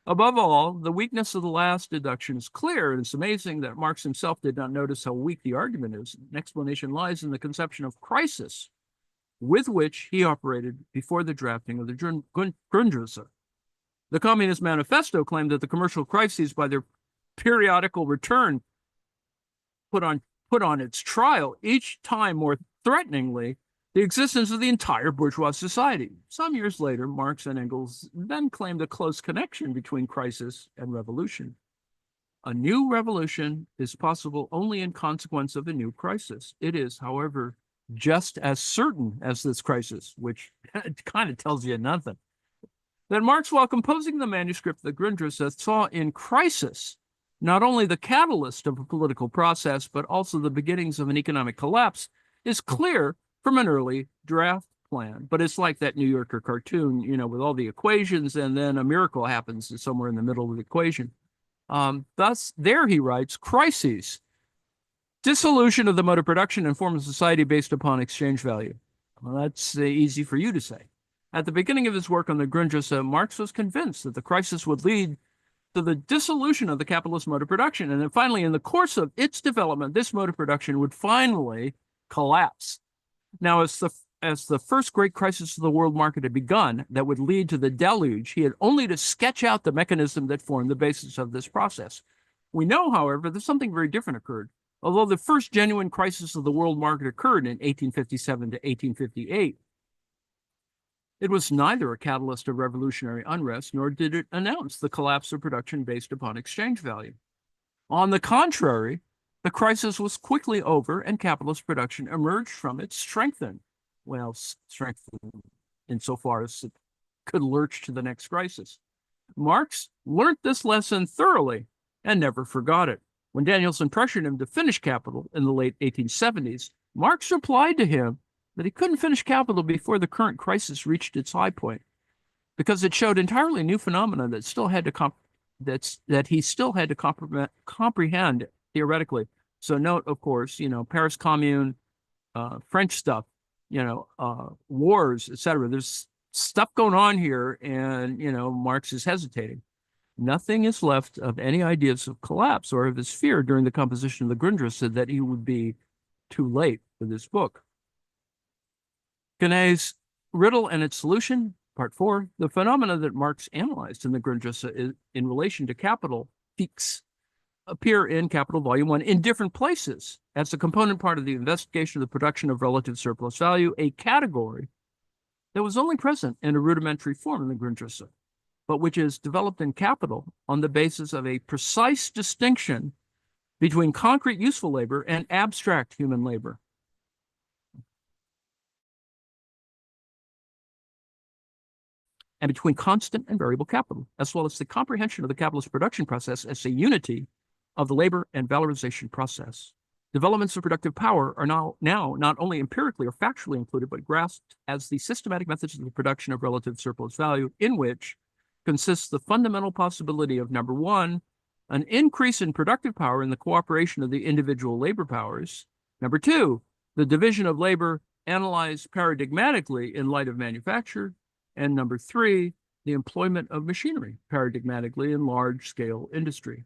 Above all, the weakness of the last deduction is clear, and it's amazing that Marx himself did not notice how weak the argument is. An explanation lies in the conception of crisis with which he operated before the drafting of the Grundrisse. The Communist Manifesto claimed that the commercial crises, by their periodical return, put on its trial, each time more threateningly, the existence of the entire bourgeois society. Some years later, Marx and Engels then claimed a close connection between crisis and revolution. A new revolution is possible only in consequence of a new crisis. It is, however, just as certain as this crisis, which kind of tells you nothing. That Marx, while composing the manuscript of the Grundrisse, saw in crisis not only the catalyst of a political process, but also the beginnings of an economic collapse, is clear from an early draft plan. But it's like that New Yorker cartoon, with all the equations, and then a miracle happens somewhere in the middle of the equation. Thus, there he writes, crises, dissolution of the mode of production and form of society based upon exchange value. Well, that's easy for you to say. At the beginning of his work on the Grundrisse, Marx was convinced that the crisis would lead to the dissolution of the capitalist mode of production. And then finally, in the course of its development, this mode of production would finally collapse. Now, as the first great crisis of the world market had begun, that would lead to the deluge, he had only to sketch out the mechanism that formed the basis of this process. We know, however, that something very different occurred. Although the first genuine crisis of the world market occurred in 1857 to 1858, it was neither a catalyst of revolutionary unrest, nor did it announce the collapse of production based upon exchange value. On the contrary, the crisis was quickly over, and capitalist production emerged from it strengthened. Well, strengthened insofar as it could lurch to the next crisis. Marx learned this lesson thoroughly and never forgot it. When Danielson pressured him to finish Capital in the late 1870s, Marx replied to him that he couldn't finish Capital before the current crisis reached its high point, because it showed entirely new phenomena that still had to that he still had to comprehend theoretically. So note, of course, Paris Commune, French stuff, wars, etc. There's stuff going on here, and Marx is hesitating. Nothing is left of any ideas of collapse or of his fear during the composition of the Grundrisse that he would be too late for this book. Genet's riddle and its solution, part 4, the phenomena that Marx analyzed in the Grundrisse in relation to capital peaks appear in Capital Volume 1 in different places as a component part of the investigation of the production of relative surplus value, a category that was only present in a rudimentary form in the Grundrisse, but which is developed in Capital on the basis of a precise distinction between concrete useful labor and abstract human labor. And between constant and variable capital, as well as the comprehension of the capitalist production process as a unity of the labor and valorization process. Developments of productive power are now not only empirically or factually included, but grasped as the systematic methods of the production of relative surplus value, in which consists the fundamental possibility of, number one, an increase in productive power in the cooperation of the individual labor powers. Number two, the division of labor analyzed paradigmatically in light of manufacture. And number three, the employment of machinery paradigmatically in large-scale industry.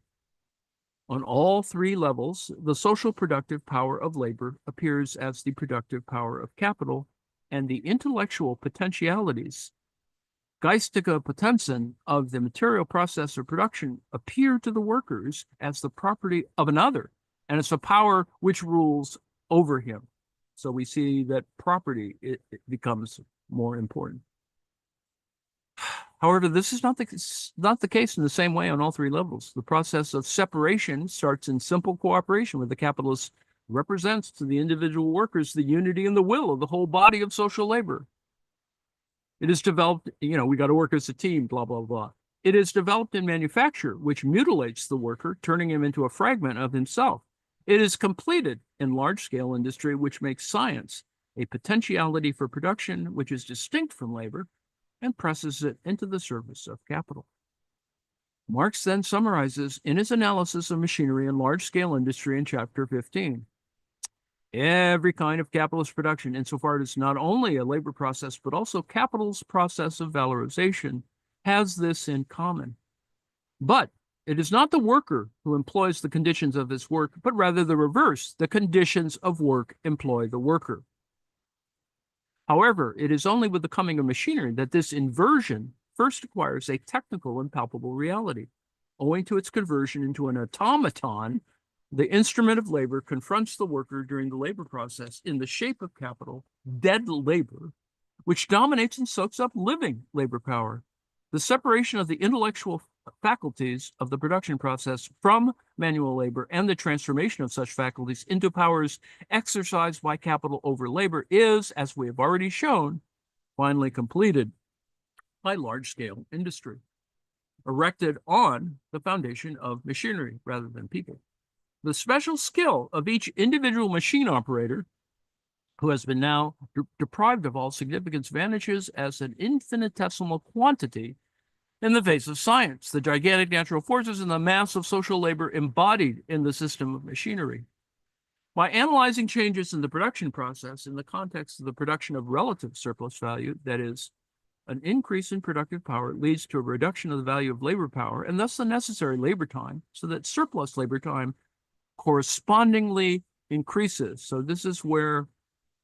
On all three levels, the social productive power of labor appears as the productive power of capital, and the intellectual potentialities, geistige Potenzen, of the material process of production appear to the workers as the property of another, and it's a power which rules over him. So we see that property it becomes more important. However, this is not the case in the same way on all three levels. The process of separation starts in simple cooperation, where the capitalist represents to the individual workers the unity and the will of the whole body of social labor. It is developed, we got to work as a team, blah, blah, blah. It is developed in manufacture, which mutilates the worker, turning him into a fragment of himself. It is completed in large-scale industry, which makes science a potentiality for production, which is distinct from labor, and presses it into the service of capital. Marx then summarizes in his analysis of machinery and large-scale industry in chapter 15. Every kind of capitalist production, insofar as not only a labor process, but also capital's process of valorization, has this in common. But it is not the worker who employs the conditions of his work, but rather the reverse. The conditions of work employ the worker. However, it is only with the coming of machinery that this inversion first acquires a technical and palpable reality. Owing to its conversion into an automaton, the instrument of labor confronts the worker during the labor process in the shape of capital, dead labor, which dominates and soaks up living labor power. The separation of the intellectual faculties of the production process from manual labor and the transformation of such faculties into powers exercised by capital over labor is, as we have already shown, finally completed by large-scale industry, erected on the foundation of machinery rather than people. The special skill of each individual machine operator, who has been now deprived of all significance, vanishes as an infinitesimal quantity in the face of science, the gigantic natural forces, and the mass of social labor embodied in the system of machinery. By analyzing changes in the production process in the context of the production of relative surplus value, that is, an increase in productive power leads to a reduction of the value of labor power, and thus the necessary labor time, so that surplus labor time correspondingly increases. So this is where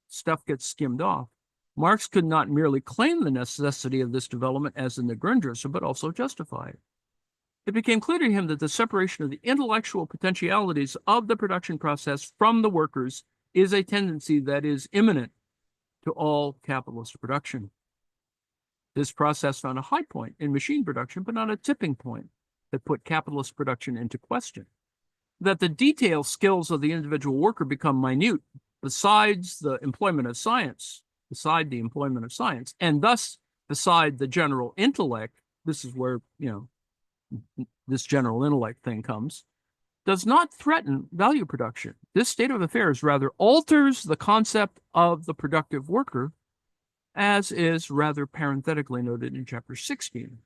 stuff gets skimmed off. Marx could not merely claim the necessity of this development as in the Grundrisse, but also justify it. It became clear to him that the separation of the intellectual potentialities of the production process from the workers is a tendency that is imminent to all capitalist production. This process found a high point in machine production, but not a tipping point that put capitalist production into question. That the detailed skills of the individual worker become minute besides the employment of science, and thus beside the general intellect. This is where, this general intellect thing comes. does not threaten value production. This state of affairs rather alters the concept of the productive worker, as is rather parenthetically noted in chapter 16.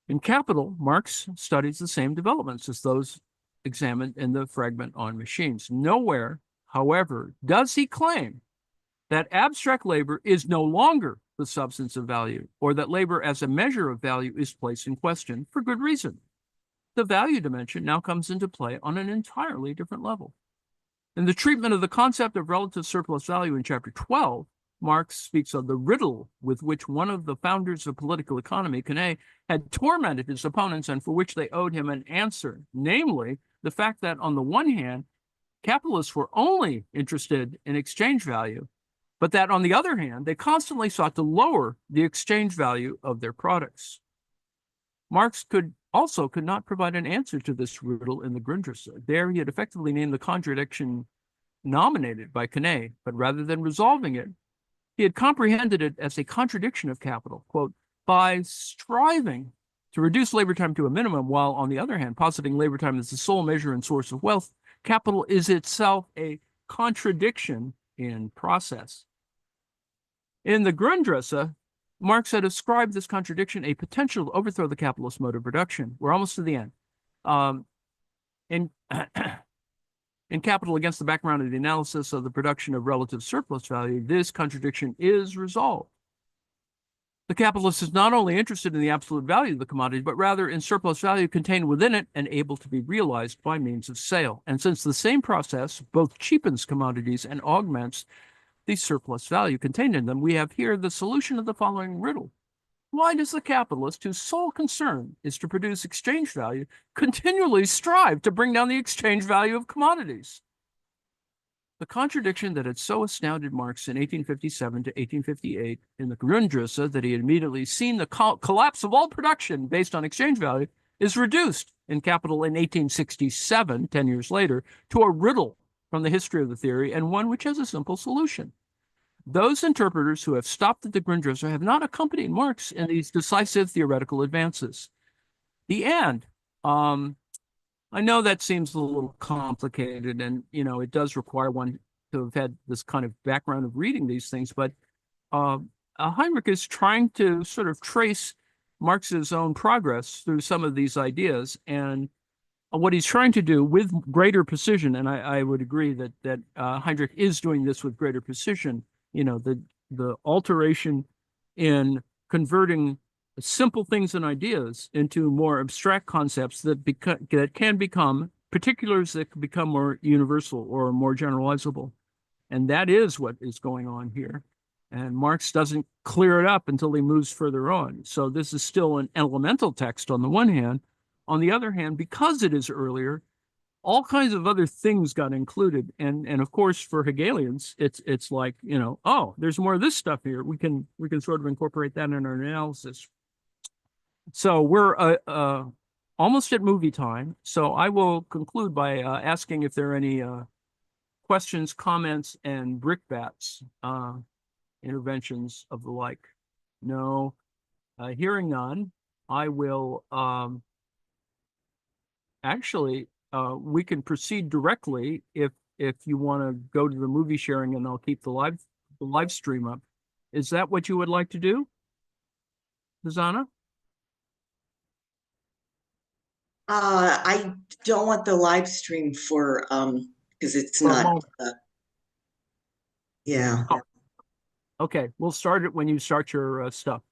In Capital, Marx studies the same developments as those examined in the Fragment on machines. Nowhere, however, does he claim that abstract labor is no longer the substance of value, or that labor as a measure of value is placed in question for good reason. The value dimension now comes into play on an entirely different level. In the treatment of the concept of relative surplus value in chapter 12, Marx speaks of the riddle with which one of the founders of political economy, Quenet, had tormented his opponents and for which they owed him an answer, namely, the fact that on the one hand, capitalists were only interested in exchange value, but that on the other hand, they constantly sought to lower the exchange value of their products. Marx could not provide an answer to this riddle in the Grundrisse. There he had effectively named the contradiction nominated by Quenet, but rather than resolving it, he had comprehended it as a contradiction of capital, quote, by striving to reduce labor time to a minimum, while on the other hand, positing labor time as the sole measure and source of wealth, capital is itself a contradiction in process. In the Grundrisse, Marx had ascribed this contradiction a potential to overthrow the capitalist mode of production. We're almost to the end. In Capital, against the background of the analysis of the production of relative surplus value, this contradiction is resolved. The capitalist is not only interested in the absolute value of the commodity, but rather in surplus value contained within it and able to be realized by means of sale. And since the same process both cheapens commodities and augments the surplus value contained in them, we have here the solution of the following riddle. Why does the capitalist, whose sole concern is to produce exchange value, continually strive to bring down the exchange value of commodities? The contradiction that had so astounded Marx in 1857 to 1858 in the Grundrisse that he had immediately seen the collapse of all production based on exchange value is reduced in Capital in 1867, 10 years later, to a riddle from the history of the theory, and one which has a simple solution. Those interpreters who have stopped at the Grundrisse have not accompanied Marx in these decisive theoretical advances. The end. I know that seems a little complicated, and it does require one to have had this kind of background of reading these things, but Heinrich is trying to sort of trace Marx's own progress through some of these ideas, and what he's trying to do with greater precision, and I would agree that Heinrich is doing this with greater precision, the alteration in converting simple things and ideas into more abstract concepts that can become particulars that can become more universal or more generalizable. And that is what is going on here. And Marx doesn't clear it up until he moves further on. So this is still an elemental text on the one hand. On the other hand, because it is earlier, all kinds of other things got included. And of course, for Hegelians, it's like, oh, there's more of this stuff here. We can sort of incorporate that in our analysis. So we're almost at movie time. So I will conclude by asking if there are any questions, comments, and brickbats, interventions of the like. No. Hearing none, I will actually, we can proceed directly if you want to go to the movie sharing, and I'll keep the live stream up. Is that what you would like to do, Zana? I don't want the live stream for because it's not yeah. Oh, okay, we'll start it when you start your stuff.